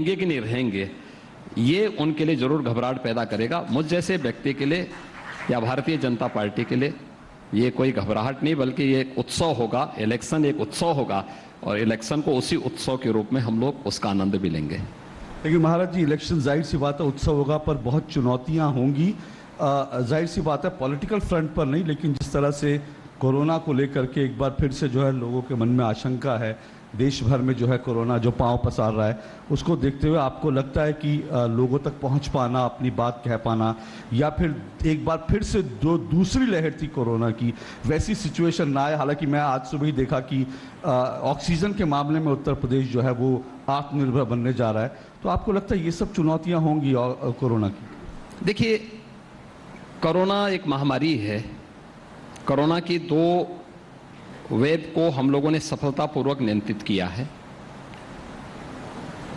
रहेंगे कि नहीं रहेंगे, ये उनके लिए जरूर घबराहट पैदा करेगा। मुझ जैसे व्यक्ति के लिए या भारतीय जनता पार्टी के लिए ये कोई घबराहट नहीं, बल्कि ये एक उत्सव होगा। इलेक्शन एक उत्सव होगा और इलेक्शन को उसी उत्सव के रूप में हम लोग उसका आनंद भी लेंगे। लेकिन महाराज जी, इलेक्शन जाहिर सी बात है उत्सव होगा, पर बहुत चुनौतियां होंगी। जाहिर सी बात है पॉलिटिकल फ्रंट पर नहीं, लेकिन जिस तरह से कोरोना को लेकर के एक बार फिर से जो है लोगों के मन में आशंका है, देश भर में जो है कोरोना जो पांव पसार रहा है, उसको देखते हुए आपको लगता है कि लोगों तक पहुंच पाना, अपनी बात कह पाना, या फिर एक बार फिर से जो दूसरी लहर थी कोरोना की वैसी सिचुएशन ना आए? हालांकि मैं आज सुबह ही देखा कि ऑक्सीजन के मामले में उत्तर प्रदेश जो है वो आत्मनिर्भर बनने जा रहा है। तो आपको लगता है ये सब चुनौतियां होंगी कोरोना की? देखिए, कोरोना एक महामारी है। कोरोना की 2 वेव को हम लोगों ने सफलतापूर्वक नियंत्रित किया है।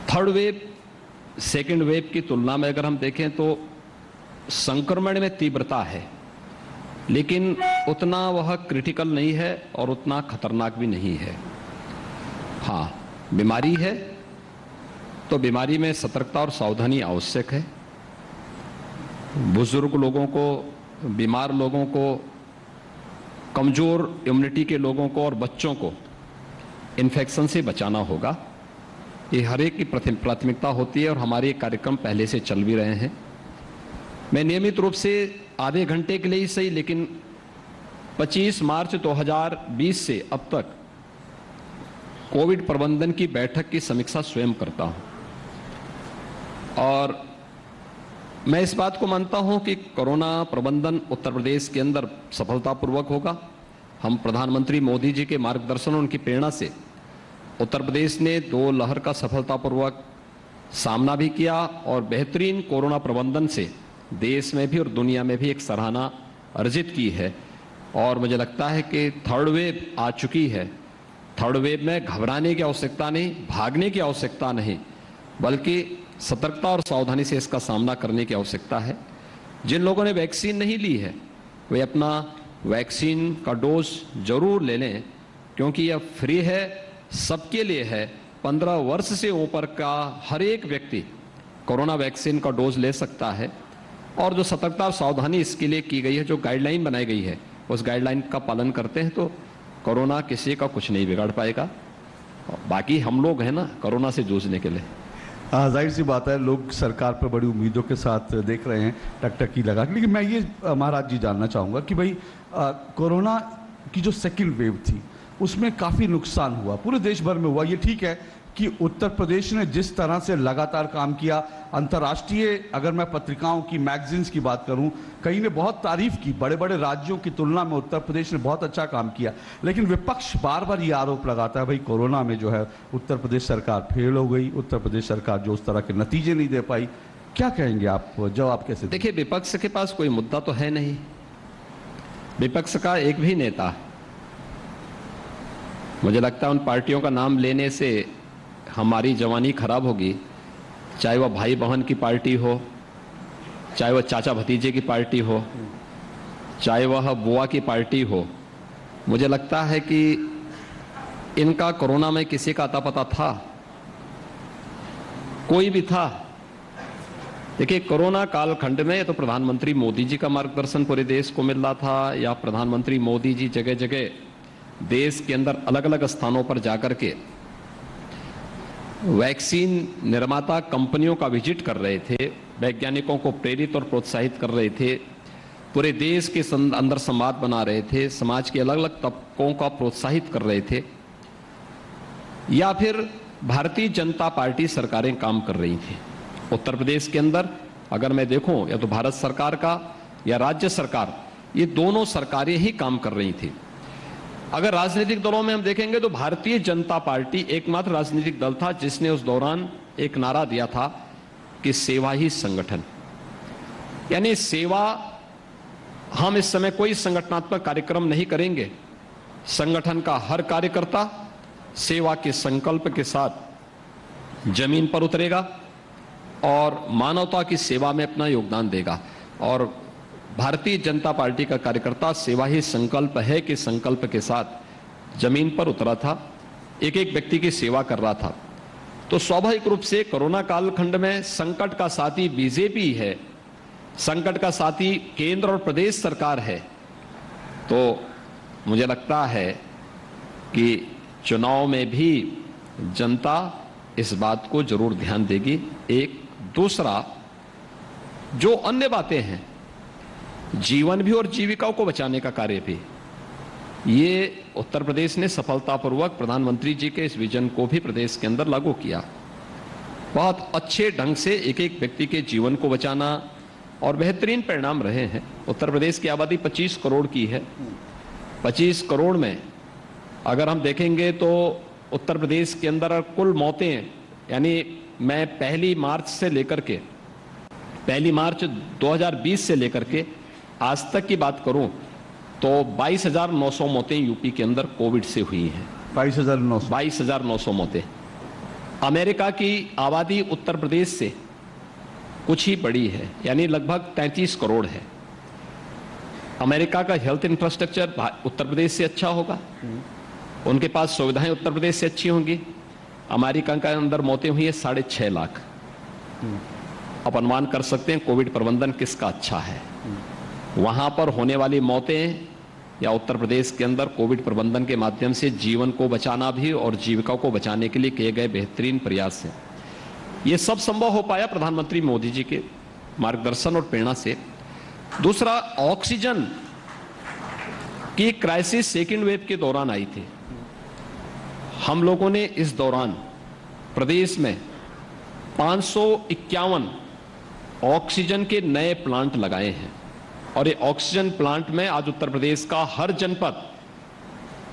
थर्ड वेव सेकेंड वेव की तुलना में अगर हम देखें तो संक्रमण में तीव्रता है, लेकिन उतना वह क्रिटिकल नहीं है और उतना खतरनाक भी नहीं है। हाँ, बीमारी है तो बीमारी में सतर्कता और सावधानी आवश्यक है। बुजुर्ग लोगों को, बीमार लोगों को, कमजोर इम्यूनिटी के लोगों को और बच्चों को इन्फेक्शन से बचाना होगा। ये हर एक की प्राथमिकता होती है और हमारे ये कार्यक्रम पहले से चल भी रहे हैं। मैं नियमित रूप से आधे घंटे के लिए ही सही, लेकिन 25 मार्च 2020 से अब तक कोविड प्रबंधन की बैठक की समीक्षा स्वयं करता हूं और मैं इस बात को मानता हूं कि कोरोना प्रबंधन उत्तर प्रदेश के अंदर सफलतापूर्वक होगा। हम प्रधानमंत्री मोदी जी के मार्गदर्शन और उनकी प्रेरणा से उत्तर प्रदेश ने 2 लहर का सफलतापूर्वक सामना भी किया और बेहतरीन कोरोना प्रबंधन से देश में भी और दुनिया में भी एक सराहना अर्जित की है। और मुझे लगता है कि थर्ड वेव आ चुकी है। थर्ड वेव में घबराने की आवश्यकता नहीं, भागने की आवश्यकता नहीं, बल्कि सतर्कता और सावधानी से इसका सामना करने की आवश्यकता है। जिन लोगों ने वैक्सीन नहीं ली है वे अपना वैक्सीन का डोज जरूर ले लें, क्योंकि यह फ्री है, सबके लिए है। 15 वर्ष से ऊपर का हर एक व्यक्ति कोरोना वैक्सीन का डोज ले सकता है। और जो सतर्कता और सावधानी इसके लिए की गई है, जो गाइडलाइन बनाई गई है, उस गाइडलाइन का पालन करते हैं तो कोरोना किसी का कुछ नहीं बिगाड़ पाएगा। बाकी हम लोग हैं ना कोरोना से जूझने के लिए। जाहिर सी बात है लोग सरकार पर बड़ी उम्मीदों के साथ देख रहे हैं टकटकी लगा के। लेकिन मैं ये महाराज जी जानना चाहूँगा कि भाई कोरोना की जो सेकंड वेव थी उसमें काफ़ी नुकसान हुआ, पूरे देश भर में हुआ। ये ठीक है कि उत्तर प्रदेश ने जिस तरह से लगातार काम किया, अंतर्राष्ट्रीय अगर मैं पत्रिकाओं की, मैगजीन्स की बात करूं, कई ने बहुत तारीफ की, बड़े बड़े राज्यों की तुलना में उत्तर प्रदेश ने बहुत अच्छा काम किया। लेकिन विपक्ष बार बार ये आरोप लगाता है भाई कोरोना में जो है उत्तर प्रदेश सरकार फेल हो गई, उत्तर प्रदेश सरकार जो उस तरह के नतीजे नहीं दे पाई। क्या कहेंगे आप, जवाब कैसे? देखिए, विपक्ष के पास कोई मुद्दा तो है नहीं। विपक्ष का एक भी नेता, मुझे लगता है उन पार्टियों का नाम लेने से हमारी जवानी खराब होगी, चाहे वह भाई बहन की पार्टी हो, चाहे वह चाचा भतीजे की पार्टी हो, चाहे वह बुआ की पार्टी हो। मुझे लगता है कि इनका कोरोना में किसी का अता पता था? कोई भी था? देखिए, कोरोना कालखंड में तो प्रधानमंत्री मोदी जी का मार्गदर्शन पूरे देश को मिल रहा था, या प्रधानमंत्री मोदी जी जगह जगह देश के अंदर अलग अलग स्थानों पर जाकर के वैक्सीन निर्माता कंपनियों का विजिट कर रहे थे, वैज्ञानिकों को प्रेरित और प्रोत्साहित कर रहे थे, पूरे देश के अंदर संवाद बना रहे थे, समाज के अलग अलग तबकों का प्रोत्साहित कर रहे थे। या फिर भारतीय जनता पार्टी सरकारें काम कर रही थी उत्तर प्रदेश के अंदर। अगर मैं देखूं, या तो भारत सरकार का या राज्य सरकार, ये दोनों सरकारें ही काम कर रही थी। अगर राजनीतिक दलों में हम देखेंगे तो भारतीय जनता पार्टी एकमात्र राजनीतिक दल था जिसने उस दौरान एक नारा दिया था कि सेवा ही संगठन, यानी सेवा। हम इस समय कोई संगठनात्मक कार्यक्रम नहीं करेंगे, संगठन का हर कार्यकर्ता सेवा के संकल्प के साथ जमीन पर उतरेगा और मानवता की सेवा में अपना योगदान देगा। और भारतीय जनता पार्टी का कार्यकर्ता सेवा ही संकल्प है कि संकल्प के साथ जमीन पर उतरा था, एक एक व्यक्ति की सेवा कर रहा था। तो स्वाभाविक रूप से कोरोना कालखंड में संकट का साथी बीजेपी है, संकट का साथी केंद्र और प्रदेश सरकार है, तो मुझे लगता है कि चुनाव में भी जनता इस बात को जरूर ध्यान देगी। एक दूसरा जो अन्य बातें हैं, जीवन भी और जीविकाओं को बचाने का कार्य भी, ये उत्तर प्रदेश ने सफलतापूर्वक प्रधानमंत्री जी के इस विजन को भी प्रदेश के अंदर लागू किया। बहुत अच्छे ढंग से एक एक व्यक्ति के जीवन को बचाना और बेहतरीन परिणाम रहे हैं। उत्तर प्रदेश की आबादी 25 करोड़ की है। 25 करोड़ में अगर हम देखेंगे तो उत्तर प्रदेश के अंदर कुल मौतें, यानी मैं पहली मार्च 2020 से लेकर के आज तक की बात करूं तो 22,900 मौतें यूपी के अंदर कोविड से हुई हैं। 22,900 मौतें। अमेरिका की आबादी उत्तर प्रदेश से कुछ ही बड़ी है, यानी लगभग 33 करोड़ है। अमेरिका का हेल्थ इंफ्रास्ट्रक्चर उत्तर प्रदेश से अच्छा होगा, उनके पास सुविधाएं उत्तर प्रदेश से अच्छी होंगी। अमेरिका के अंदर मौतें हुई है 6.5 लाख। आप अनुमान कर सकते हैं कोविड प्रबंधन किसका अच्छा है। वहां पर होने वाली मौतें या उत्तर प्रदेश के अंदर कोविड प्रबंधन के माध्यम से जीवन को बचाना भी और जीविका को बचाने के लिए किए गए बेहतरीन प्रयास हैं। ये सब संभव हो पाया प्रधानमंत्री मोदी जी के मार्गदर्शन और प्रेरणा से। दूसरा, ऑक्सीजन की क्राइसिस सेकेंड वेव के दौरान आई थी। हम लोगों ने इस दौरान प्रदेश में 551 ऑक्सीजन के नए प्लांट लगाए हैं और ये ऑक्सीजन प्लांट में आज उत्तर प्रदेश का हर जनपद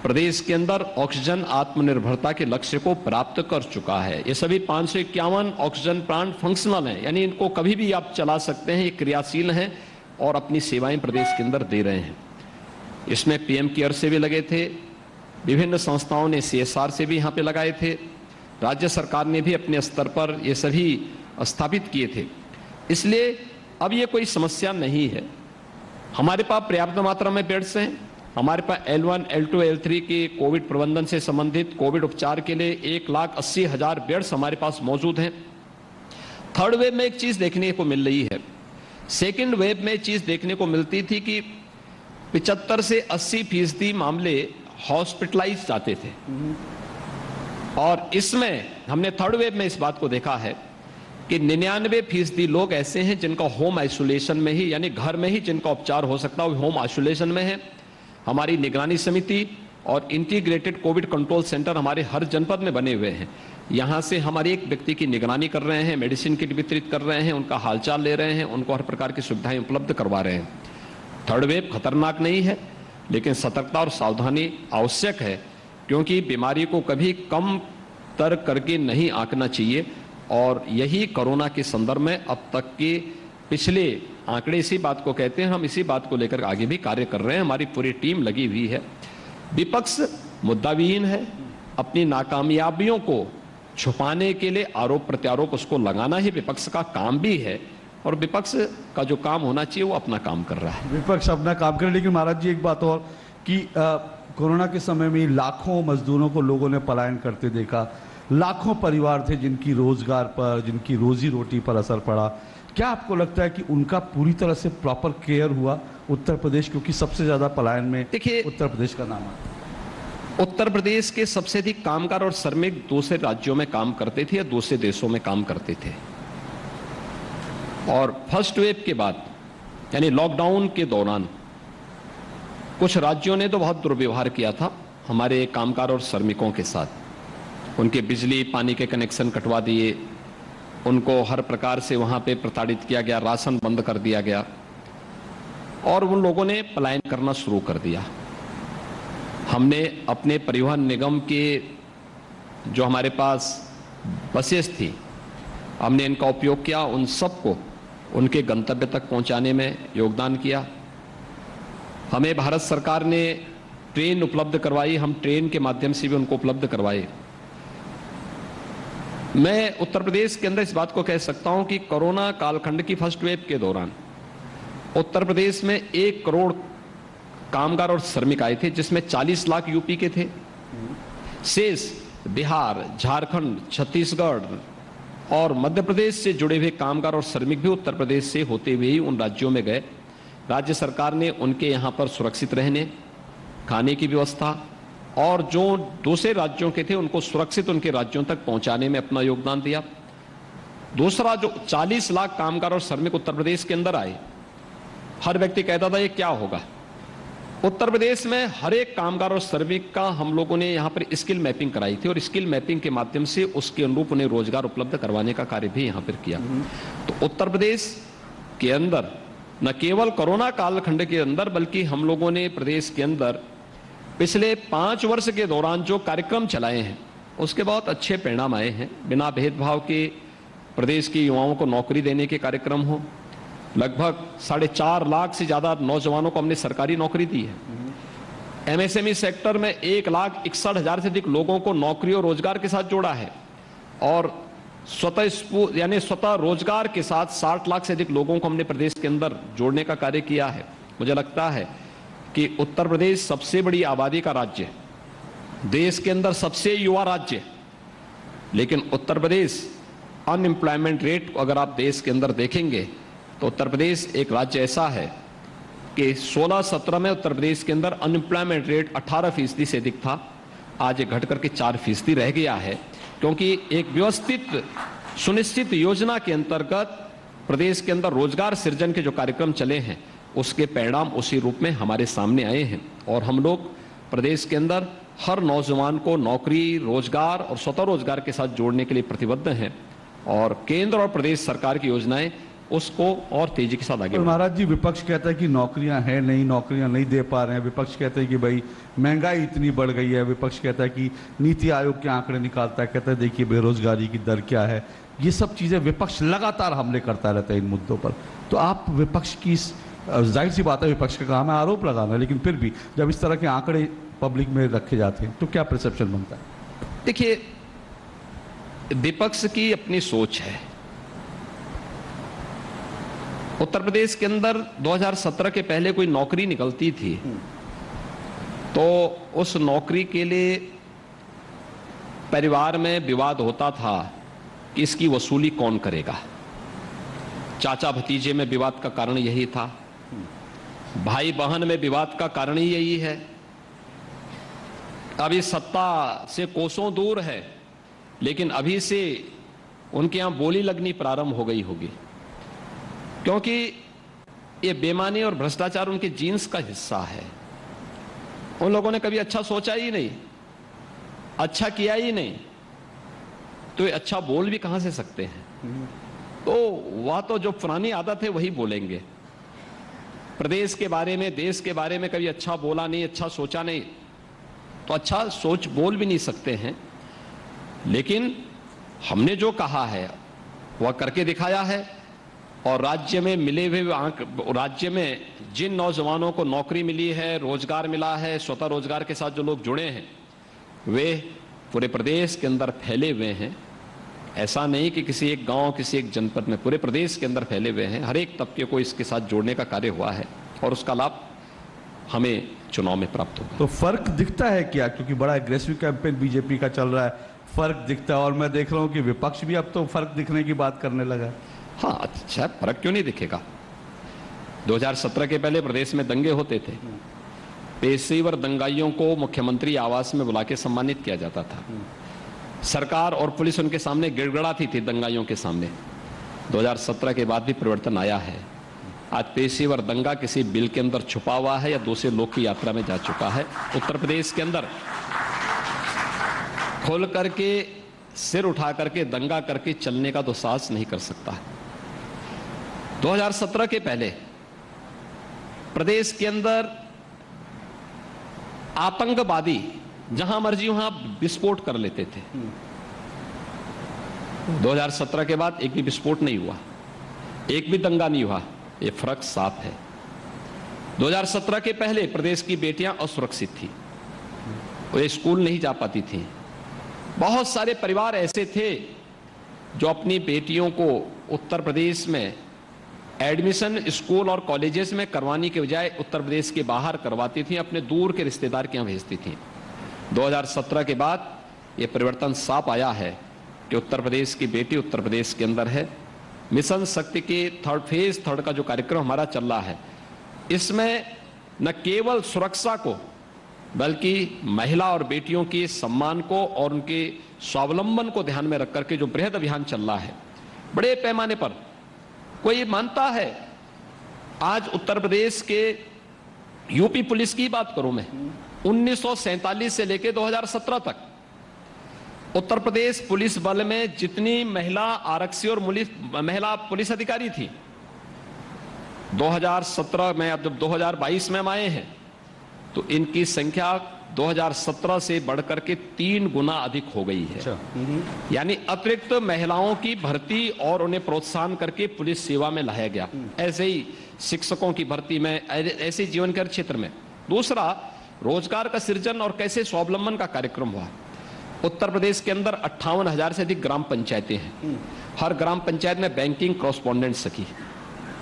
प्रदेश के अंदर ऑक्सीजन आत्मनिर्भरता के लक्ष्य को प्राप्त कर चुका है। ये सभी 551 ऑक्सीजन प्लांट फंक्शनल हैं, यानी इनको कभी भी आप चला सकते हैं, ये क्रियाशील हैं और अपनी सेवाएं प्रदेश के अंदर दे रहे हैं। इसमें पीएम केयर से भी लगे थे, विभिन्न संस्थाओं ने CSR से भी यहाँ पे लगाए थे, राज्य सरकार ने भी अपने स्तर पर ये सभी स्थापित किए थे। इसलिए अब ये कोई समस्या नहीं है। हमारे पास पर्याप्त मात्रा में बेड्स हैं। हमारे पास L1, L2, L3 के कोविड प्रबंधन से संबंधित कोविड उपचार के लिए 1,80,000 बेड्स हमारे पास मौजूद हैं। थर्ड वेव में एक चीज देखने को मिल रही है, सेकेंड वेव में चीज देखने को मिलती थी कि 75 से 80% मामले हॉस्पिटलाइज जाते थे और इसमें हमने थर्ड वेव में इस बात को देखा है कि 99% लोग ऐसे हैं जिनका होम आइसोलेशन में ही, यानी घर में ही जिनका उपचार हो सकता है, वो होम आइसोलेशन में है। हमारी निगरानी समिति और इंटीग्रेटेड कोविड कंट्रोल सेंटर हमारे हर जनपद में बने हुए हैं। यहाँ से हमारे एक व्यक्ति की निगरानी कर रहे हैं, मेडिसिन किट वितरित कर रहे हैं, उनका हालचाल ले रहे हैं, उनको हर प्रकार की सुविधाएं उपलब्ध करवा रहे हैं। थर्ड वेव खतरनाक नहीं है, लेकिन सतर्कता और सावधानी आवश्यक है, क्योंकि बीमारी को कभी कम तर करके नहीं आंकना चाहिए। और यही कोरोना के संदर्भ में अब तक के पिछले आंकड़े इसी बात को कहते हैं। हम इसी बात को लेकर आगे भी कार्य कर रहे हैं, हमारी पूरी टीम लगी हुई है। विपक्ष मुद्दाविहीन है, अपनी नाकामयाबियों को छुपाने के लिए आरोप प्रत्यारोप उसको लगाना ही विपक्ष का काम भी है और विपक्ष का जो काम होना चाहिए वो अपना काम कर रहा है। विपक्ष अपना काम करे, लेकिन महाराज जी एक बात और कि कोरोना के समय में लाखों मजदूरों को लोगों ने पलायन करते देखा, लाखों परिवार थे जिनकी रोजगार पर, जिनकी रोजी रोटी पर असर पड़ा। क्या आपको लगता है कि उनका पूरी तरह से प्रॉपर केयर हुआ उत्तर प्रदेश, क्योंकि सबसे ज्यादा पलायन में देखिए उत्तर प्रदेश का नाम है। उत्तर प्रदेश के सबसे अधिक कामगार और श्रमिक दूसरे राज्यों में काम करते थे या दूसरे देशों में काम करते थे और फर्स्ट वेव के बाद यानी लॉकडाउन के दौरान कुछ राज्यों ने तो बहुत दुर्व्यवहार किया था हमारे कामगार और श्रमिकों के साथ। उनके बिजली पानी के कनेक्शन कटवा दिए, उनको हर प्रकार से वहां पे प्रताड़ित किया गया, राशन बंद कर दिया गया और उन लोगों ने पलायन करना शुरू कर दिया। हमने अपने परिवहन निगम के जो हमारे पास बसेस थी, हमने इनका उपयोग किया, उन सबको उनके गंतव्य तक पहुंचाने में योगदान किया। हमें भारत सरकार ने ट्रेन उपलब्ध करवाई, हम ट्रेन के माध्यम से भी उनको उपलब्ध करवाए। मैं उत्तर प्रदेश के अंदर इस बात को कह सकता हूं कि कोरोना कालखंड की फर्स्ट वेव के दौरान उत्तर प्रदेश में 1 करोड़ कामगार और श्रमिक आए थे, जिसमें 40 लाख यूपी के थे, शेष बिहार, झारखंड, छत्तीसगढ़ और मध्य प्रदेश से जुड़े हुए कामगार और श्रमिक भी उत्तर प्रदेश से होते हुए ही उन राज्यों में गए। राज्य सरकार ने उनके यहाँ पर सुरक्षित रहने, खाने की व्यवस्था और जो दूसरे राज्यों के थे उनको सुरक्षित उनके राज्यों तक पहुंचाने में अपना योगदान दिया। दूसरा, जो 40 लाख कामगार और श्रमिक उत्तर प्रदेश के अंदर आए, हर व्यक्ति कहता था ये क्या होगा। उत्तर प्रदेश में हर एक कामगार और श्रमिक का हम लोगों ने यहाँ पर स्किल मैपिंग कराई थी और स्किल मैपिंग के माध्यम से उसके अनुरूप उन्हें रोजगार उपलब्ध करवाने का कार्य भी यहाँ पर किया। तो उत्तर प्रदेश के अंदर न केवल कोरोना कालखंड के अंदर बल्कि हम लोगों ने प्रदेश के अंदर पिछले 5 वर्ष के दौरान जो कार्यक्रम चलाए हैं उसके बहुत अच्छे परिणाम आए हैं। बिना भेदभाव के प्रदेश के युवाओं को नौकरी देने के कार्यक्रम हो, लगभग 4.5 लाख से ज्यादा नौजवानों को हमने सरकारी नौकरी दी है। एमएसएमई सेक्टर में 1,61,000 से अधिक लोगों को नौकरी और रोजगार के साथ जोड़ा है और स्वतः रोजगार के साथ 60 लाख से अधिक लोगों को हमने प्रदेश के अंदर जोड़ने का कार्य किया है। मुझे लगता है कि उत्तर प्रदेश सबसे बड़ी आबादी का राज्य है, देश के अंदर सबसे युवा राज्य है, लेकिन उत्तर प्रदेश अनएम्प्लॉयमेंट रेट अगर आप देश के अंदर देखेंगे तो उत्तर प्रदेश एक राज्य ऐसा है कि 16-17 में उत्तर प्रदेश के अंदर अनएम्प्लॉयमेंट रेट 18% से अधिक था, आज ये घट करके 4% रह गया है, क्योंकि एक व्यवस्थित सुनिश्चित योजना के अंतर्गत प्रदेश के अंदर रोजगार सृजन के जो कार्यक्रम चले हैं उसके परिणाम उसी रूप में हमारे सामने आए हैं और हम लोग प्रदेश के अंदर हर नौजवान को नौकरी, रोजगार और स्वतः रोजगार के साथ जोड़ने के लिए प्रतिबद्ध हैं और केंद्र और प्रदेश सरकार की योजनाएं उसको और तेजी के साथ आगे। महाराज जी, विपक्ष कहता है कि नौकरियां हैं नहीं, नौकरियां नहीं दे पा रहे हैं। विपक्ष कहते हैं कि भाई महंगाई इतनी बढ़ गई है। विपक्ष कहता है कि नीति आयोग के आंकड़े निकालता है, कहता है देखिए बेरोजगारी की दर क्या है। ये सब चीजें विपक्ष लगातार हमले करता रहता है इन मुद्दों पर। तो आप विपक्ष की, जाहिर सी बात है विपक्ष का काम है आरोप लगाना, लेकिन फिर भी जब इस तरह के आंकड़े पब्लिक में रखे जाते हैं तो क्या परसेप्शन बनता है? देखिए, विपक्ष की अपनी सोच है। उत्तर प्रदेश के अंदर 2017 के पहले कोई नौकरी निकलती थी तो उस नौकरी के लिए परिवार में विवाद होता था कि इसकी वसूली कौन करेगा। चाचा भतीजे में विवाद का कारण यही था, भाई बहन में विवाद का कारण ही यही है। अभी सत्ता से कोसों दूर है, लेकिन अभी से उनके यहां बोली लगनी प्रारंभ हो गई होगी, क्योंकि ये बेईमानी और भ्रष्टाचार उनके जीन्स का हिस्सा है। उन लोगों ने कभी अच्छा सोचा ही नहीं, अच्छा किया ही नहीं, तो ये अच्छा बोल भी कहां से सकते हैं। तो वह तो जो पुरानी आदत है वही बोलेंगे। प्रदेश के बारे में, देश के बारे में कभी अच्छा बोला नहीं, अच्छा सोचा नहीं, तो अच्छा सोच बोल भी नहीं सकते हैं। लेकिन हमने जो कहा है वह करके दिखाया है और राज्य में मिले हुए राज्य में जिन नौजवानों को नौकरी मिली है, रोजगार मिला है, स्वतः रोजगार के साथ जो लोग जुड़े हैं वे पूरे प्रदेश के अंदर फैले हुए हैं। ऐसा नहीं कि किसी एक गांव, किसी एक जनपद में, पूरे प्रदेश के अंदर फैले हुए हैं। हर एक तबके को इसके साथ जोड़ने का कार्य हुआ है और उसका लाभ हमें चुनाव में प्राप्त होगा। तो फर्क दिखता है क्या? क्योंकि बड़ा एग्रेसिव कैंपेन बीजेपी का चल रहा है, फर्क दिखता है और मैं देख रहा हूं कि विपक्ष भी अब तो फर्क दिखने की बात करने लगा है। हाँ, अच्छा, फर्क क्यों नहीं दिखेगा। 2017 के पहले प्रदेश में दंगे होते थे, पेशेवर दंगाइयों को मुख्यमंत्री आवास में बुला के सम्मानित किया जाता था। सरकार और पुलिस उनके सामने गिड़गिड़ाती थी दंगाइयों के सामने। 2017 के बाद भी परिवर्तन आया है। आज पेशेवर दंगा किसी बिल के अंदर छुपा हुआ है या दूसरे लोग की यात्रा में जा चुका है। उत्तर प्रदेश के अंदर खोल करके, सिर उठा करके, दंगा करके चलने का तो साहस नहीं कर सकता है। 2017 के पहले प्रदेश के अंदर आतंकवादी जहां मर्जी वहां विस्फोट कर लेते थे। 2017 के बाद एक भी विस्फोट नहीं हुआ, एक भी दंगा नहीं हुआ। ये फर्क साफ है। 2017 के पहले प्रदेश की बेटियां असुरक्षित थी, वे स्कूल नहीं जा पाती थी। बहुत सारे परिवार ऐसे थे जो अपनी बेटियों को उत्तर प्रदेश में एडमिशन स्कूल और कॉलेजेस में करवाने के बजाय उत्तर प्रदेश के बाहर करवाती थी, अपने दूर के रिश्तेदार के यहाँ भेजती थी। 2017 के बाद ये परिवर्तन साफ आया है कि उत्तर प्रदेश की बेटी उत्तर प्रदेश के अंदर है। मिशन शक्ति के थर्ड का जो कार्यक्रम हमारा चल रहा है, इसमें न केवल सुरक्षा को बल्कि महिला और बेटियों के सम्मान को और उनके स्वावलंबन को ध्यान में रख करके जो बृहद अभियान चल रहा है, बड़े पैमाने पर कोई मानता है। आज उत्तर प्रदेश के यूपी पुलिस की बात करूं मैं, 1947 से लेकर 2017 तक उत्तर प्रदेश पुलिस बल में जितनी महिला आरक्षी और महिला पुलिस अधिकारी थी, 2017 में, अब जब 2022 में हम आए हैं तो इनकी संख्या 2017 से बढ़कर के 3 गुना अधिक हो गई है। यानी अतिरिक्त महिलाओं की भर्ती और उन्हें प्रोत्साहन करके पुलिस सेवा में लाया गया। ऐसे ही शिक्षकों की भर्ती में, ऐसे जीवन के क्षेत्र में। दूसरा, रोजगार का सृजन और कैसे स्वावलंबन का कार्यक्रम हुआ। उत्तर प्रदेश के अंदर 58,000 से अधिक ग्राम पंचायतें हैं। हर ग्राम पंचायत में बैंकिंग कॉरेस्पॉन्डेंट सखी,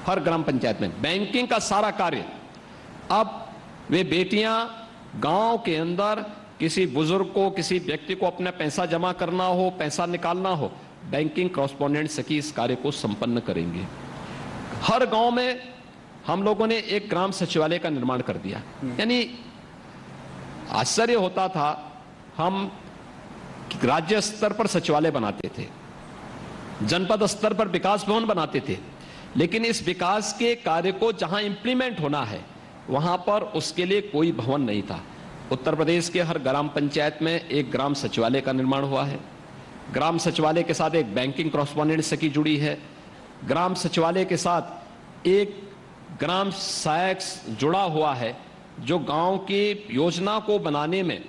हर ग्राम पंचायत में बैंकिंग का सारा कार्य। अब वे बेटियां गांव के अंदर किसी बुजुर्ग को, किसी व्यक्ति को अपना पैसा जमा करना हो, पैसा निकालना हो, बैंकिंग कॉरेस्पॉन्डेंट सखी इस कार्य को संपन्न करेंगे। हर गांव में हम लोगों ने एक ग्राम सचिवालय का निर्माण कर दिया। यानी आश्चर्य होता था, हम राज्य स्तर पर सचिवालय बनाते थे, जनपद स्तर पर विकास भवन बनाते थे, लेकिन इस विकास के कार्य को जहां इंप्लीमेंट होना है वहां पर उसके लिए कोई भवन नहीं था। उत्तर प्रदेश के हर ग्राम पंचायत में एक ग्राम सचिवालय का निर्माण हुआ है। ग्राम सचिवालय के साथ एक बैंकिंग कॉरेस्पॉन्डेंट सखी जुड़ी है। ग्राम सचिवालय के साथ एक ग्राम सहायक जुड़ा हुआ है, जो गांव की योजना को बनाने में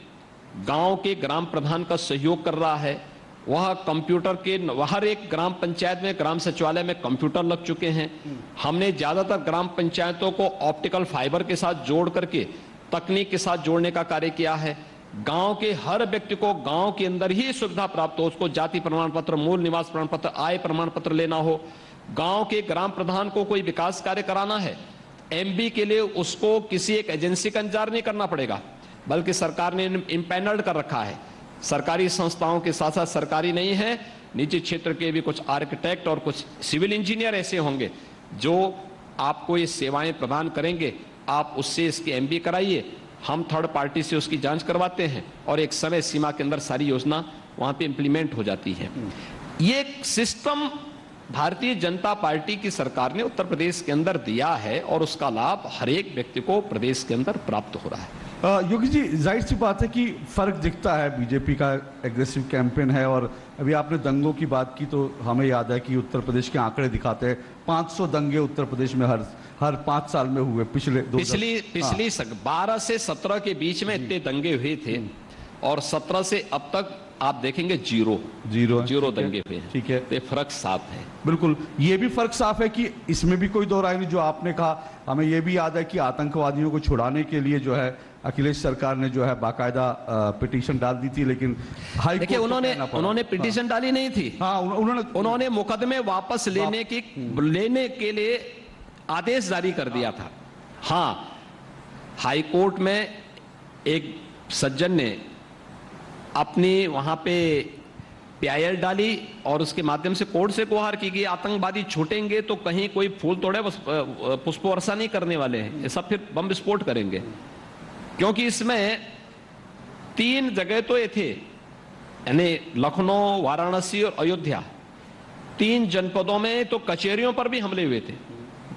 गांव के ग्राम प्रधान का सहयोग कर रहा है। वह कंप्यूटर के, हर एक ग्राम पंचायत में, ग्राम सचिवालय में कंप्यूटर लग चुके हैं। हमने ज्यादातर ग्राम पंचायतों को ऑप्टिकल फाइबर के साथ जोड़ करके तकनीक के साथ जोड़ने का कार्य किया है। गांव के हर व्यक्ति को गांव के अंदर ही सुविधा प्राप्त हो, उसको जाति प्रमाण पत्र, मूल निवास प्रमाण पत्र, आय प्रमाण पत्र लेना हो। गांव के ग्राम प्रधान को कोई विकास कार्य कराना है, एमबी के लिए उसको किसी एक एजेंसी का इंतजार नहीं करना पड़ेगा, बल्कि सरकार ने इम्पैनल्ड कर रखा है। सरकारी संस्थाओं के साथ साथ सरकारी नहीं है, निजी क्षेत्र के भी कुछ आर्किटेक्ट और कुछ सिविल इंजीनियर ऐसे होंगे जो आपको ये सेवाएं प्रदान करेंगे। आप उससे इसकी एमबी कराइए, हम थर्ड पार्टी से उसकी जांच करवाते हैं और एक समय सीमा के अंदर सारी योजना वहां पे इंप्लीमेंट हो जाती है। ये एक सिस्टम भारतीय जनता पार्टी की सरकार ने उत्तर प्रदेश के अंदर दिया है और उसका लाभ हर एक व्यक्ति को प्रदेश के अंदर प्राप्त हो रहा है। योगी जी, जाहिर सी बात है कि फर्क दिखता है, बीजेपी का एग्रेसिव कैंपेन है और अभी आपने दंगों की बात की तो हमें याद है कि उत्तर प्रदेश के आंकड़े दिखाते हैं 500 दंगे उत्तर प्रदेश में हर 5 साल में हुए। पिछली 12 से 17 के बीच में इतने दंगे हुए थे और 17 से अब तक आप देखेंगे जीरो दंगे हुए हैं। ठीक है, तो फर्क साफ है। बिल्कुल, ये भी फर्क साफ है कि इसमें भी कोई दो राय नहीं। जो आपने कहा, हमें ये भी याद है कि आतंकवादियों को छुड़ाने के लिए जो है अखिलेश सरकार ने जो है बाकायदा पिटीशन डाल दी थी, लेकिन हाई कोर्ट उन्होंने पिटीशन डाली नहीं थी। हाँ, उन्होंने मुकदमे वापस लेने के लिए आदेश जारी कर दिया था। हाँ, हाई कोर्ट में एक सज्जन ने अपनी वहां पे PIL डाली और उसके माध्यम से कोर्ट से गुहार की कि आतंकवादी छूटेंगे तो कहीं कोई फूल तोड़े, पुष्प वर्षा नहीं करने वाले हैं, ये सब फिर बम विस्फोट करेंगे। क्योंकि इसमें 3 जगह तो ये थे, यानी लखनऊ, वाराणसी और अयोध्या, 3 जनपदों में तो कचहरियों पर भी हमले हुए थे।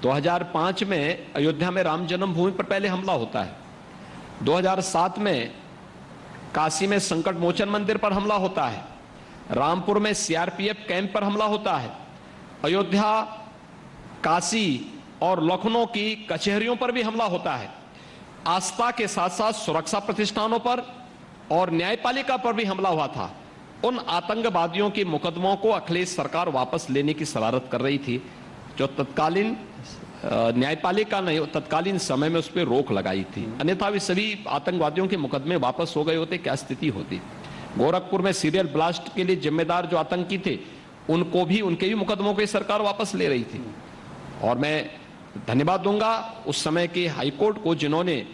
2005 में अयोध्या में राम जन्मभूमि पर पहले हमला होता है। 2007 में काशी में संकट मोचन मंदिर पर हमला होता है। रामपुर में CRPF कैंप पर हमला होता है। अयोध्या, काशी और लखनऊ की कचहरियों पर भी हमला होता है। आस्था के साथ साथ सुरक्षा प्रतिष्ठानों पर और न्यायपालिका पर भी हमला हुआ था। उन आतंकवादियों के मुकदमों को अखिलेश सरकार वापस लेने की शरारत कर रही थी, जो तत्कालीन न्यायपालिका ने तत्कालीन समय में उस पर रोक लगाई थी। अन्यथा भी सभी आतंकवादियों के मुकदमे वापस हो गए होते, क्या स्थिति होती। गोरखपुर में सीरियल ब्लास्ट के लिए जिम्मेदार जो आतंकी थे, उनके भी मुकदमों को सरकार वापस ले रही थी। और मैं धन्यवाद दूंगा उस समय के हाईकोर्ट को, जिन्होंने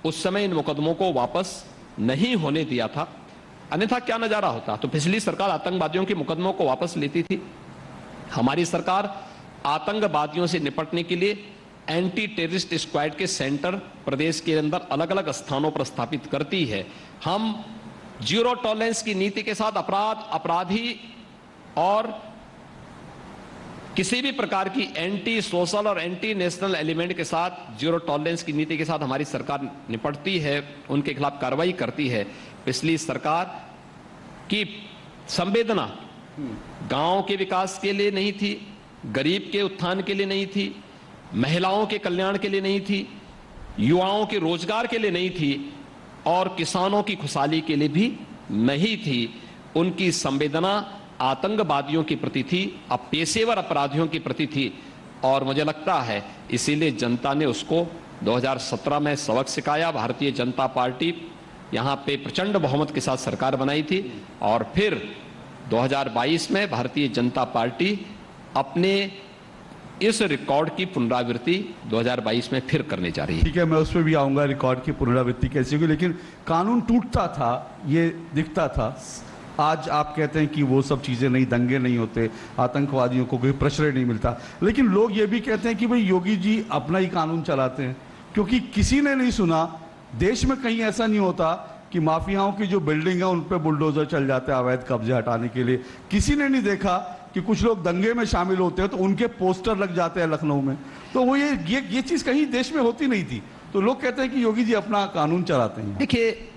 उस समय इन मुकदमों को वापस नहीं होने दिया था। अन्यथा क्या नजारा होता। तो पिछली सरकार आतंकवादियों के मुकदमों को वापस लेती थी, हमारी सरकार आतंकवादियों से निपटने के लिए एंटी टेररिस्ट स्क्वाड के सेंटर प्रदेश के अंदर अलग अलग स्थानों पर स्थापित करती है। हम जीरो टॉलरेंस की नीति के साथ अपराधी और किसी भी प्रकार की एंटी सोशल और एंटी नेशनल एलिमेंट के साथ जीरो टॉलरेंस की नीति के साथ हमारी सरकार निपटती है, उनके खिलाफ कार्रवाई करती है। पिछली सरकार की संवेदना गांव के विकास के लिए नहीं थी, गरीब के उत्थान के लिए नहीं थी, महिलाओं के कल्याण के लिए नहीं थी, युवाओं के रोजगार के लिए नहीं थी और किसानों की खुशहाली के लिए भी नहीं थी। उनकी संवेदना आतंकवादियों के प्रति थी, अब पेशेवर अपराधियों के प्रति थी और मुझे लगता है इसीलिए जनता ने उसको 2017 में सबक सिखाया। भारतीय जनता पार्टी यहां पे प्रचंड बहुमत के साथ सरकार बनाई थी और फिर 2022 में भारतीय जनता पार्टी अपने इस रिकॉर्ड की पुनरावृत्ति 2022 में फिर करने जा रही है। ठीक है, मैं उस पर भी आऊंगा, रिकॉर्ड की पुनरावृत्ति कैसी होगी, लेकिन कानून टूटता था, ये दिखता था। आज आप कहते हैं कि वो सब चीजें नहीं, दंगे नहीं होते, आतंकवादियों को कोई प्रश्रय नहीं मिलता, लेकिन लोग ये भी कहते हैं कि भाई योगी जी अपना ही कानून चलाते हैं, क्योंकि किसी ने नहीं सुना, देश में कहीं ऐसा नहीं होता कि माफियाओं की जो बिल्डिंग है उन पर बुलडोजर चल जाते हैं अवैध कब्जे हटाने के लिए। किसी ने नहीं देखा कि कुछ लोग दंगे में शामिल होते हैं तो उनके पोस्टर लग जाते हैं लखनऊ में। तो वो ये चीज कहीं देश में होती नहीं थी। तो लोग कहते हैं कि योगी जी अपना कानून चलाते हैं। देखिए,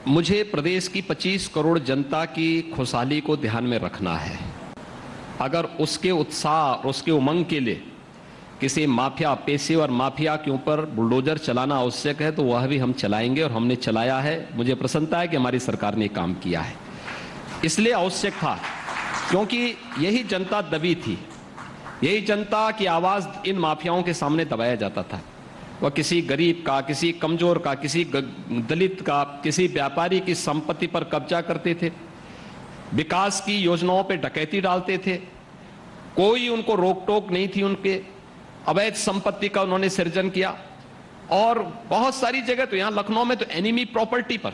मुझे प्रदेश की 25 करोड़ जनता की खुशहाली को ध्यान में रखना है। अगर उसके उत्साह और उसके उमंग के लिए किसी माफिया, पेशेवर माफिया के ऊपर बुलडोजर चलाना आवश्यक है तो वह भी हम चलाएंगे और हमने चलाया है। मुझे प्रसन्नता है कि हमारी सरकार ने काम किया है। इसलिए आवश्यक था क्योंकि यही जनता दबी थी, यही जनता की आवाज इन माफियाओं के सामने दबाया जाता था। वह किसी गरीब का, किसी कमजोर का, किसी दलित का, किसी व्यापारी की संपत्ति पर कब्जा करते थे, विकास की योजनाओं पे डकैती डालते थे, कोई उनको रोक टोक नहीं थी, उनके अवैध संपत्ति का उन्होंने सृजन किया। और बहुत सारी जगह तो यहां लखनऊ में तो एनिमी प्रॉपर्टी पर,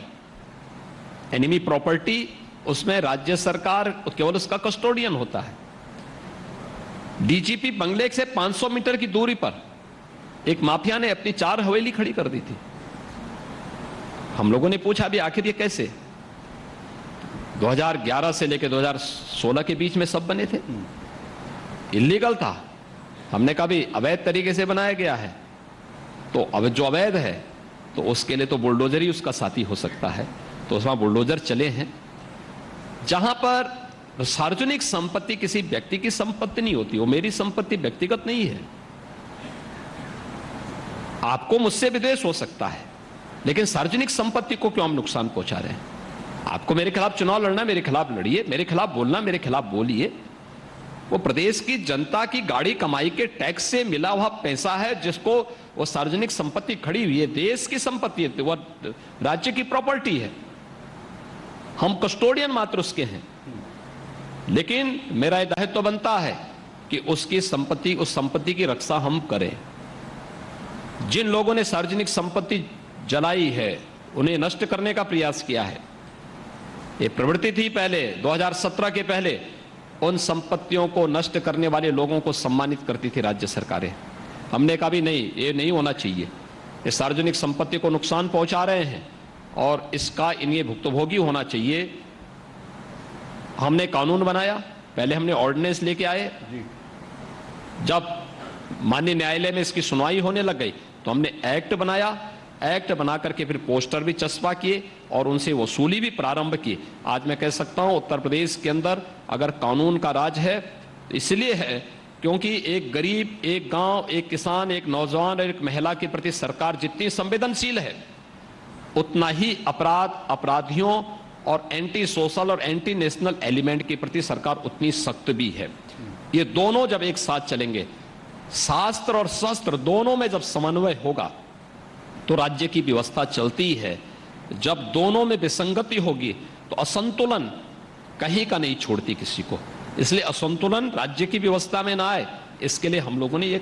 एनिमी प्रॉपर्टी, उसमें राज्य सरकार केवल उसका कस्टोडियन होता है। डीजीपी बंगले से 500 मीटर की दूरी पर एक माफिया ने अपनी 4 हवेली खड़ी कर दी थी। हम लोगों ने पूछा भी आखिर ये कैसे? 2011 से लेकर 2016 के बीच में सब बने थे, इल्लीगल था। हमने कहा भी अवैध तरीके से बनाया गया है, तो अब जो अवैध है तो उसके लिए तो बुलडोजर ही उसका साथी हो सकता है। तो उसमें बुलडोजर चले हैं। जहां पर सार्वजनिक संपत्ति किसी व्यक्ति की संपत्ति नहीं होती, वो मेरी संपत्ति व्यक्तिगत नहीं है। आपको मुझसे विद्वेष हो सकता है, लेकिन सार्वजनिक संपत्ति को क्यों हम नुकसान पहुंचा रहे हैं? आपको मेरे खिलाफ चुनाव लड़ना, मेरे खिलाफ लड़िए, मेरे खिलाफ बोलना, मेरे खिलाफ बोलिए। वो प्रदेश की जनता की गाड़ी कमाई के टैक्स से मिला हुआ पैसा है, जिसको वो सार्वजनिक संपत्ति खड़ी हुई है, देश की संपत्ति है, वो राज्य की प्रॉपर्टी है। हम कस्टोडियन मात्र उसके हैं, लेकिन मेरा यह दायित्व बनता है कि उसकी संपत्ति, उस संपत्ति की रक्षा हम करें। जिन लोगों ने सार्वजनिक संपत्ति जलाई है, उन्हें नष्ट करने का प्रयास किया है। ये प्रवृत्ति थी पहले, 2017 के पहले उन संपत्तियों को नष्ट करने वाले लोगों को सम्मानित करती थी राज्य सरकारें। हमने कहा भी नहीं, ये नहीं होना चाहिए, ये सार्वजनिक संपत्ति को नुकसान पहुंचा रहे हैं और इसका इन्हें भुक्तभोगी होना चाहिए। हमने कानून बनाया, पहले हमने ऑर्डिनेंस लेके आए। जब माननीय न्यायालय में इसकी सुनवाई होने लग गई तो हमने एक्ट बनाया, एक्ट बना करके फिर पोस्टर भी चस्पा किए और उनसे वसूली भी प्रारंभ की। आज मैं कह सकता हूं उत्तर प्रदेश के अंदर अगर कानून का राज है तो इसलिए है क्योंकि एक गरीब, एक गांव, एक किसान, एक नौजवान और एक महिला के प्रति सरकार जितनी संवेदनशील है, उतना ही अपराधियों और एंटी सोशल और एंटी नेशनल एलिमेंट के प्रति सरकार उतनी सख्त भी है। ये दोनों जब एक साथ चलेंगे, शास्त्र और शस्त्र दोनों में जब समन्वय होगा तो राज्य की व्यवस्था चलती है। जब दोनों में विसंगति होगी तो असंतुलन कहीं का नहीं छोड़ती किसी को। इसलिए असंतुलन राज्य की व्यवस्था में ना आए, इसके लिए हम लोगों ने ये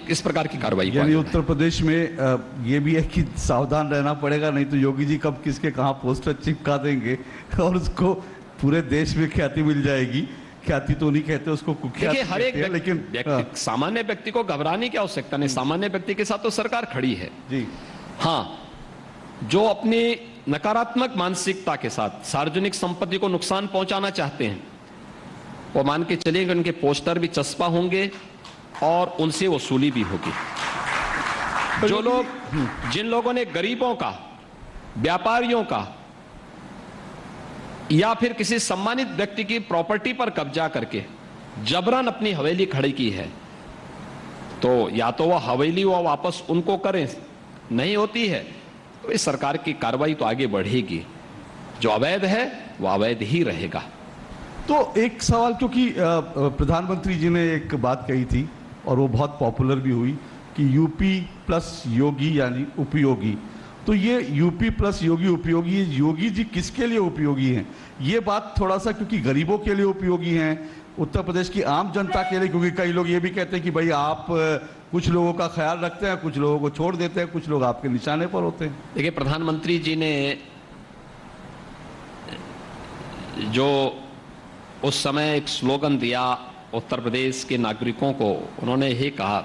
इस प्रकार की कार्रवाई को यानी आगे उत्तर प्रदेश में ये भी है कि सावधान रहना पड़ेगा, नहीं तो योगी जी कब किसके कहाँ पोस्टर चिपका देंगे और उसको पूरे देश में ख्याति मिल जाएगी। ख्याति तो नहीं कहते उसको, कुख्याति देखिए, हर एक कहते हैं, लेकिन सामान्य व्यक्ति को घबराने की आवश्यकता नहीं। सामान्य व्यक्ति के साथ तो सरकार खड़ी है जी। हाँ, जो अपनी नकारात्मक मानसिकता के साथ सार्वजनिक संपत्ति को नुकसान पहुंचाना चाहते हैं, वो मान के चलिए कि उनके पोस्टर भी चस्पा होंगे और उनसे वसूली भी होगी। जो लोग, जिन लोगों ने गरीबों का, व्यापारियों का या फिर किसी सम्मानित व्यक्ति की प्रॉपर्टी पर कब्जा करके जबरन अपनी हवेली खड़ी की है, तो या तो वह हवेली वो वापस उनको करें, नहीं होती है तो इस सरकार की कार्रवाई तो आगे बढ़ेगी। जो अवैध है वो अवैध ही रहेगा। तो एक सवाल, क्योंकि प्रधानमंत्री जी ने एक बात कही थी और वो बहुत पॉपुलर भी हुई कि यूपी प्लस योगी यानी उपयोगी। तो ये यूपी प्लस योगी उपयोगी, योगी जी किसके लिए उपयोगी हैं? ये बात थोड़ा सा, क्योंकि गरीबों के लिए उपयोगी हैं, उत्तर प्रदेश की आम जनता के लिए, क्योंकि कई लोग ये भी कहते हैं कि भाई आप कुछ लोगों का ख्याल रखते हैं, कुछ लोगों को छोड़ देते हैं, कुछ लोग आपके निशाने पर होते हैं। देखिए, प्रधानमंत्री जी ने जो उस समय एक स्लोगन दिया उत्तर प्रदेश के नागरिकों को, उन्होंने ये कहा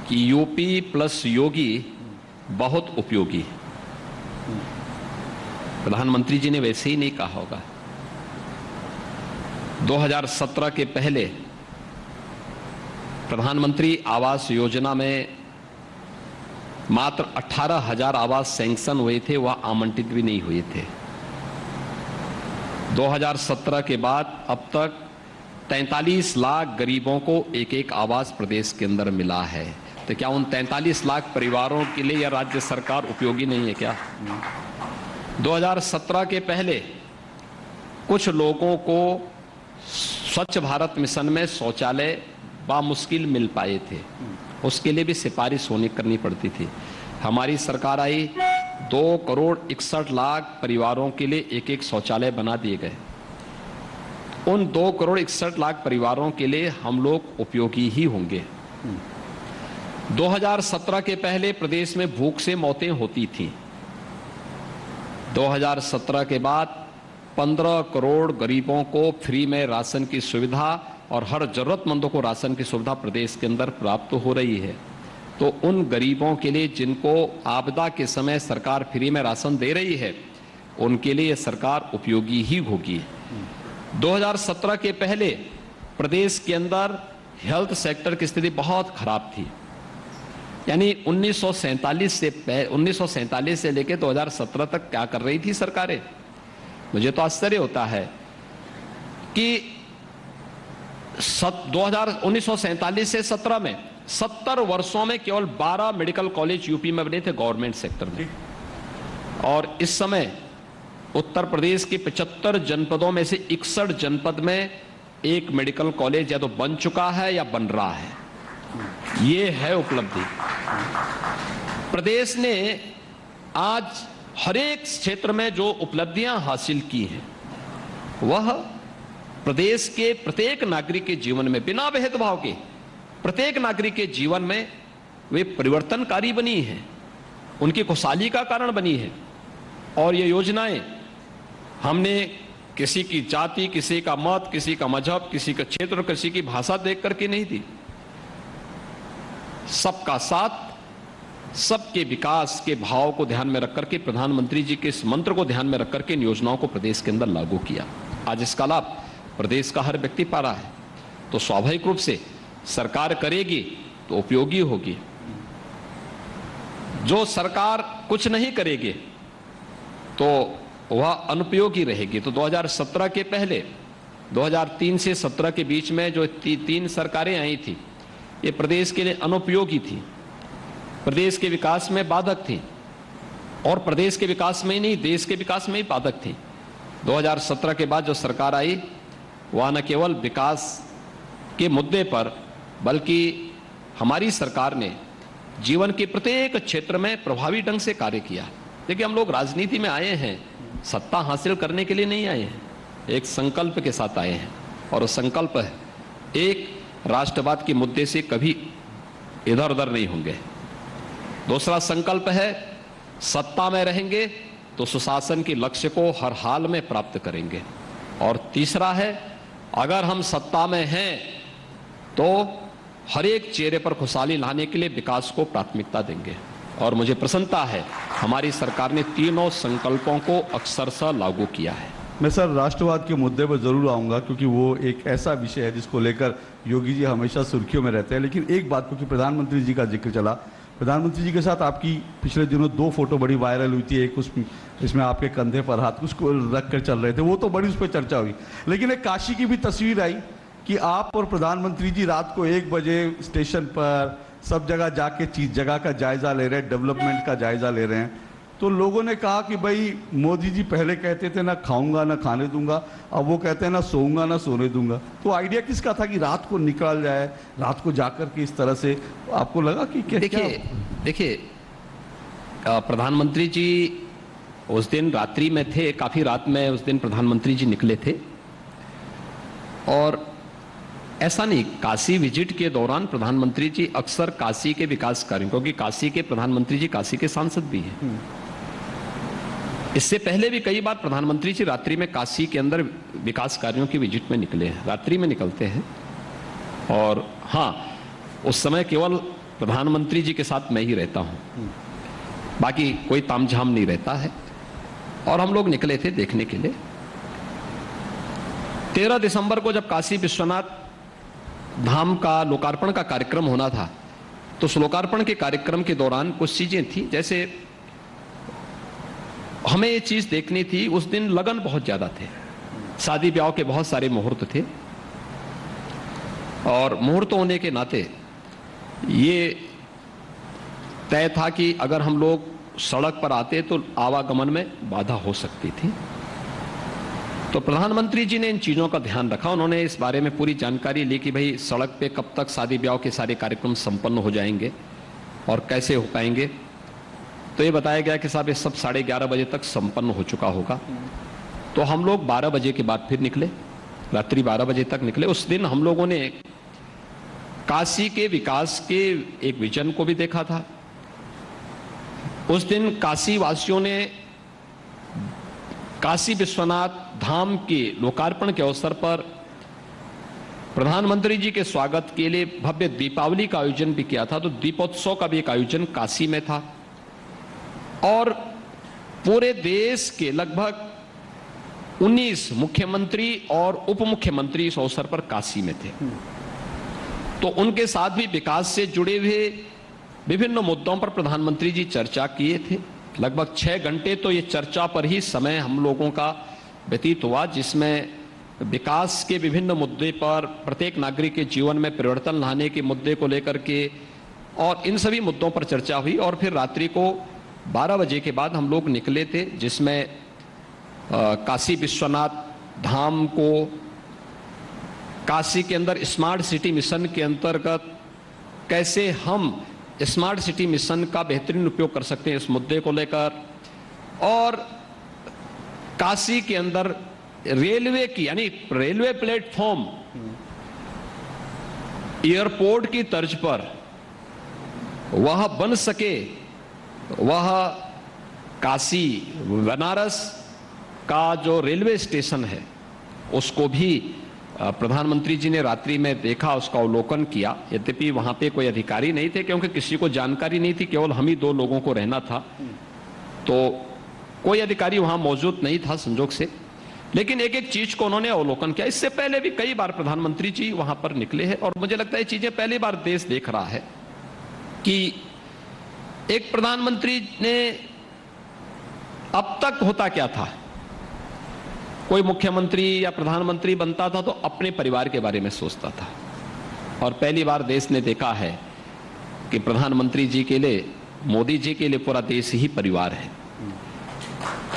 कि यूपी प्लस योगी बहुत उपयोगी। प्रधानमंत्री जी ने वैसे ही नहीं कहा होगा। 2017 के पहले प्रधानमंत्री आवास योजना में मात्र 18,000 आवास सैंक्शन हुए थे, वह आवंटित भी नहीं हुए थे। 2017 के बाद अब तक 43 लाख गरीबों को एक एक आवास प्रदेश के अंदर मिला है। तो क्या उन 43 लाख परिवारों के लिए यह राज्य सरकार उपयोगी नहीं है क्या? 2017 के पहले कुछ लोगों को स्वच्छ भारत मिशन में शौचालय बामुश्किल मिल पाए थे, उसके लिए भी सिफारिश करनी पड़ती थी। हमारी सरकार आई, 2,61,00,000 परिवारों के लिए एक एक शौचालय बना दिए गए। उन 2,61,00,000 परिवारों के लिए हम लोग उपयोगी ही होंगे। 2017 के पहले प्रदेश में भूख से मौतें होती थीं। 2017 के बाद 15 करोड़ गरीबों को फ्री में राशन की सुविधा और हर जरूरतमंदों को राशन की सुविधा प्रदेश के अंदर प्राप्त हो रही है। तो उन गरीबों के लिए जिनको आपदा के समय सरकार फ्री में राशन दे रही है, उनके लिए सरकार उपयोगी ही होगी। 2017 के पहले प्रदेश के अंदर हेल्थ सेक्टर की स्थिति बहुत खराब थी। यानी 1947 से लेकर 2017 तक क्या कर रही थी सरकारें? मुझे तो आश्चर्य होता है कि 1947 से 17 में 70 वर्षों में केवल 12 मेडिकल कॉलेज यूपी में बने थे गवर्नमेंट सेक्टर में, और इस समय उत्तर प्रदेश के 75 जनपदों में से 61 जनपद में एक मेडिकल कॉलेज या तो बन चुका है या बन रहा है। ये है उपलब्धि। प्रदेश ने आज हर एक क्षेत्र में जो उपलब्धियां हासिल की हैं, वह प्रदेश के प्रत्येक नागरिक के जीवन में बिना भेदभाव के प्रत्येक नागरिक के जीवन में वे परिवर्तनकारी बनी हैं, उनकी खुशहाली का कारण बनी है। और ये योजनाएं हमने किसी की जाति, किसी का मत, किसी का मजहब, किसी का क्षेत्र, किसी की भाषा देख करके नहीं दी। सबका साथ, सबके विकास के भाव को ध्यान में रख करके प्रधानमंत्री जी के इस मंत्र को ध्यान में रख करके इन योजनाओं को प्रदेश के अंदर लागू किया। आज इसका लाभ प्रदेश का हर व्यक्ति पा रहा है। तो स्वाभाविक रूप से सरकार करेगी तो उपयोगी होगी। जो सरकार कुछ नहीं करेगी तो वह अनुपयोगी रहेगी। तो 2017 के पहले 2003 से 17 के बीच में जो तीन सरकारें आई थी, ये प्रदेश के लिए अनुपयोगी थी, प्रदेश के विकास में बाधक थी, और प्रदेश के विकास में ही नहीं, देश के विकास में ही बाधक थी। 2017 के बाद जो सरकार आई, वह न केवल विकास के मुद्दे पर, बल्कि हमारी सरकार ने जीवन के प्रत्येक क्षेत्र में प्रभावी ढंग से कार्य किया। देखिए, हम लोग राजनीति में आए हैं, सत्ता हासिल करने के लिए नहीं आए हैं, एक संकल्प के साथ आए हैं। और वो संकल्प है, एक राष्ट्रवाद के मुद्दे से कभी इधर उधर नहीं होंगे। दूसरा संकल्प है, सत्ता में रहेंगे तो सुशासन के लक्ष्य को हर हाल में प्राप्त करेंगे। और तीसरा है, अगर हम सत्ता में हैं तो हर एक चेहरे पर खुशहाली लाने के लिए विकास को प्राथमिकता देंगे। और मुझे प्रसन्नता है, हमारी सरकार ने तीनों संकल्पों को अक्षरशः लागू किया है। मैं सर राष्ट्रवाद के मुद्दे पर जरूर आऊँगा, क्योंकि वो एक ऐसा विषय है जिसको लेकर योगी जी हमेशा सुर्खियों में रहते हैं। लेकिन एक बात, क्योंकि प्रधानमंत्री जी का जिक्र चला, प्रधानमंत्री जी के साथ आपकी पिछले दिनों 2 फोटो बड़ी वायरल हुई थी। एक इसमें आपके कंधे पर हाथ उसको रख कर चल रहे थे, वो तो बड़ी उस पर चर्चा हुई। लेकिन एक काशी की भी तस्वीर आई कि आप और प्रधानमंत्री जी रात को 1 बजे स्टेशन पर सब जगह जाके चीज जगह का जायजा ले रहे हैं, डेवलपमेंट का जायजा ले रहे हैं। तो लोगों ने कहा कि भाई मोदी जी पहले कहते थे ना खाऊंगा ना खाने दूंगा, अब वो कहते हैं ना सोऊंगा ना सोने दूंगा। तो आइडिया किसका था कि रात को निकल जाए, रात को जाकर के इस तरह से? आपको लगा कि देखिए प्रधानमंत्री जी उस दिन रात्रि में थे, काफी रात में उस दिन प्रधानमंत्री जी निकले थे। और ऐसा नहीं, काशी विजिट के दौरान प्रधानमंत्री जी अक्सर काशी के विकास कार्यों, क्योंकि काशी के प्रधानमंत्री जी काशी के सांसद भी हैं, इससे पहले भी कई बार प्रधानमंत्री जी रात्रि में काशी के अंदर विकास कार्यों की विजिट में निकले हैं, रात्रि में निकलते हैं। और हाँ, उस समय केवल प्रधानमंत्री जी के साथ मैं ही रहता हूं, बाकी कोई तामझाम नहीं रहता है। और हम लोग निकले थे देखने के लिए। 13 दिसंबर को जब काशी विश्वनाथ धाम का लोकार्पण का कार्यक्रम होना था, तो उस लोकार्पण के कार्यक्रम के दौरान कुछ चीजें थी, जैसे हमें ये चीज देखनी थी। उस दिन लगन बहुत ज्यादा थे, शादी ब्याह के बहुत सारे मुहूर्त थे, और मुहूर्त होने के नाते ये तय था कि अगर हम लोग सड़क पर आते तो आवागमन में बाधा हो सकती थी। तो प्रधानमंत्री जी ने इन चीजों का ध्यान रखा। उन्होंने इस बारे में पूरी जानकारी ली कि भाई सड़क पे कब तक शादी ब्याह के सारे कार्यक्रम संपन्न हो जाएंगे और कैसे हो पाएंगे। तो ये बताया गया कि साहब ये सब 11:30 बजे तक संपन्न हो चुका होगा। तो हम लोग 12 बजे के बाद फिर निकले, रात्रि 12 बजे तक निकले। उस दिन हम लोगों ने काशी के विकास के एक विजन को भी देखा था। उस दिन काशी वासियों ने काशी विश्वनाथ धाम के लोकार्पण के अवसर पर प्रधानमंत्री जी के स्वागत के लिए भव्य दीपावली का आयोजन भी किया था। तो दीपोत्सव का भी एक आयोजन काशी में था, और पूरे देश के लगभग 19 मुख्यमंत्री और उप मुख्यमंत्री इस अवसर पर काशी में थे। तो उनके साथ भी विकास से जुड़े हुए विभिन्न मुद्दों पर प्रधानमंत्री जी चर्चा किए थे। लगभग 6 घंटे तो ये चर्चा पर ही समय हम लोगों का व्यतीत हुआ, जिसमें विकास के विभिन्न मुद्दे पर, प्रत्येक नागरिक के जीवन में परिवर्तन लाने के मुद्दे को लेकर के, और इन सभी मुद्दों पर चर्चा हुई। और फिर रात्रि को 12 बजे के बाद हम लोग निकले थे, जिसमें काशी विश्वनाथ धाम को काशी के अंदर स्मार्ट सिटी मिशन के अंतर्गत कैसे हम स्मार्ट सिटी मिशन का बेहतरीन उपयोग कर सकते हैं, इस मुद्दे को लेकर, और काशी के अंदर रेलवे की, यानी रेलवे प्लेटफॉर्म एयरपोर्ट की तर्ज पर वह बन सके, वह काशी बनारस का जो रेलवे स्टेशन है उसको भी प्रधानमंत्री जी ने रात्रि में देखा, उसका अवलोकन किया। यद्यपि वहां पे कोई अधिकारी नहीं थे, क्योंकि किसी को जानकारी नहीं थी, केवल हम ही 2 लोगों को रहना था, तो कोई अधिकारी वहां मौजूद नहीं था संजोग से। लेकिन एक एक चीज को उन्होंने अवलोकन किया। इससे पहले भी कई बार प्रधानमंत्री जी वहां पर निकले हैं, और मुझे लगता है ये चीजें पहली बार देश देख रहा है कि एक प्रधानमंत्री ने, अब तक होता क्या था, कोई मुख्यमंत्री या प्रधानमंत्री बनता था तो अपने परिवार के बारे में सोचता था, और पहली बार देश ने देखा है कि प्रधानमंत्री जी के लिए, मोदी जी के लिए पूरा देश ही परिवार है।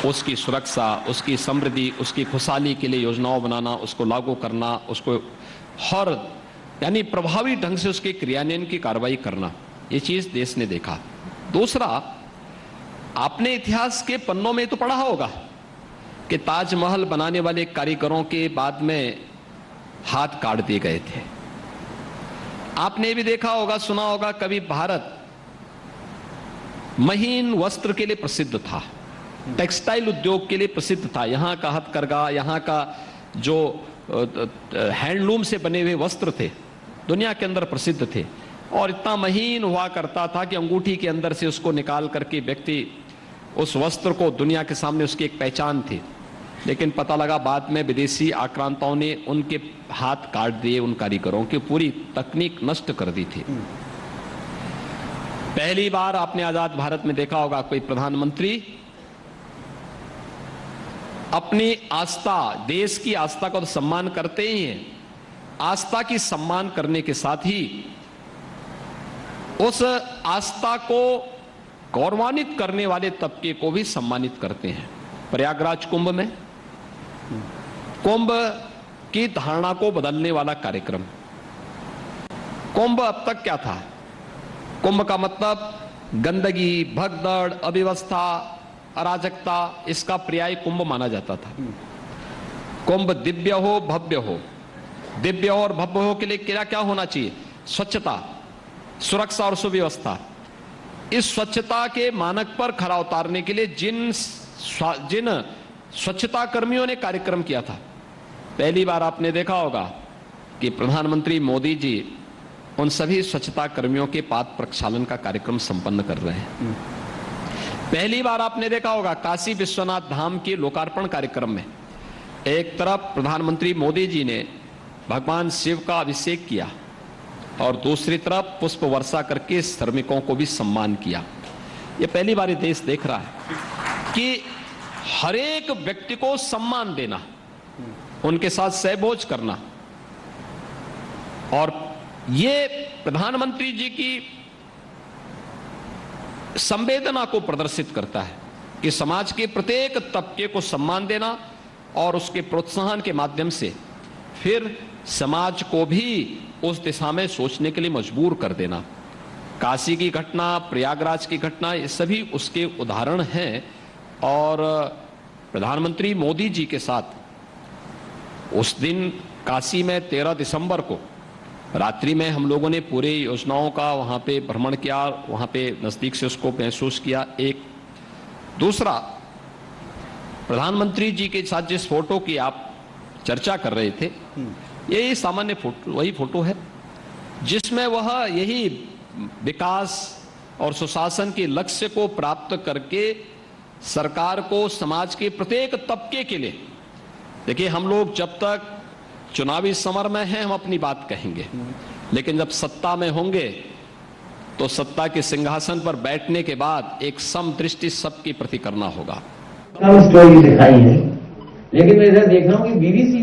उसकी सुरक्षा, उसकी समृद्धि, उसकी खुशहाली के लिए योजनाओं बनाना, उसको लागू करना, उसको हर यानी प्रभावी ढंग से उसके क्रियान्वयन की कार्रवाई करना, ये चीज देश ने देखा। दूसरा, आपने इतिहास के पन्नों में तो पढ़ा होगा कि ताजमहल बनाने वाले कारीगरों के बाद में हाथ काट दिए गए थे। आपने भी देखा होगा, सुना होगा, कभी भारत महीन वस्त्र के लिए प्रसिद्ध था, टेक्सटाइल उद्योग के लिए प्रसिद्ध था। यहां का हथकरघा, यहां का जो हैंडलूम से बने हुए वस्त्र थे, दुनिया के अंदर प्रसिद्ध थे। और इतना महीन हुआ करता था कि अंगूठी के अंदर से उसको निकाल करके व्यक्ति उस वस्त्र को, दुनिया के सामने उसकी एक पहचान थी। लेकिन पता लगा बाद में विदेशी आक्रांताओं ने उनके हाथ काट दिए, उन कारीगरों की पूरी तकनीक नष्ट कर दी थी। पहली बार आपने आजाद भारत में देखा होगा, कोई प्रधानमंत्री अपनी आस्था, देश की आस्था का तो सम्मान करते ही हैं, आस्था की सम्मान करने के साथ ही उस आस्था को गौरवान्वित करने वाले तबके को भी सम्मानित करते हैं। प्रयागराज कुंभ में कुंभ की धारणा को बदलने वाला कार्यक्रम। कुंभ अब तक क्या था? कुंभ का मतलब गंदगी, भगदड़, अव्यवस्था, अराजकता, इसका पर्याय कुंभ माना जाता था। कुंभ दिव्य हो, भव्य हो। दिव्य और भव्य हो के लिए क्या क्या होना चाहिए? स्वच्छता, सुरक्षा और सुव्यवस्था। इस स्वच्छता के मानक पर खरा उतारने के लिए जिन स्वच्छता कर्मियों ने कार्यक्रम किया था, पहली बार आपने देखा होगा कि प्रधानमंत्री मोदी जी उन सभी स्वच्छता कर्मियों के पाद प्रक्षालन का कार्यक्रम संपन्न कर रहे हैं। पहली बार आपने देखा होगा काशी विश्वनाथ धाम के लोकार्पण कार्यक्रम में एक तरफ प्रधानमंत्री मोदी जी ने भगवान शिव का अभिषेक किया और दूसरी तरफ पुष्प वर्षा करके श्रमिकों को भी सम्मान किया। यह पहली बार देश देख रहा है कि हर एक व्यक्ति को सम्मान देना, उनके साथ सहभोज करना। और ये प्रधानमंत्री जी की संवेदना को प्रदर्शित करता है कि समाज के प्रत्येक तबके को सम्मान देना और उसके प्रोत्साहन के माध्यम से फिर समाज को भी उस दिशा में सोचने के लिए मजबूर कर देना। काशी की घटना, प्रयागराज की घटना, ये सभी उसके उदाहरण हैं। और प्रधानमंत्री मोदी जी के साथ उस दिन काशी में 13 दिसंबर को रात्रि में हम लोगों ने पूरे योजनाओं का वहां पे भ्रमण किया, वहां पे नजदीक से उसको महसूस किया। एक दूसरा, प्रधानमंत्री जी के साथ जिस फोटो की आप चर्चा कर रहे थे, यही सामान्य फोटो, वही फोटो है जिसमें वह यही विकास और सुशासन के लक्ष्य को प्राप्त करके सरकार को समाज के प्रत्येक तबके के लिए, देखिए हम लोग जब तक चुनावी समर में हैं हम अपनी बात कहेंगे, लेकिन जब सत्ता में होंगे तो सत्ता के सिंहासन पर बैठने के बाद एक समदृष्टि सबके प्रति करना होगा। कम स्टोरी दिखाई है, लेकिन मैं इधर देख रहा हूँ कि बीबीसी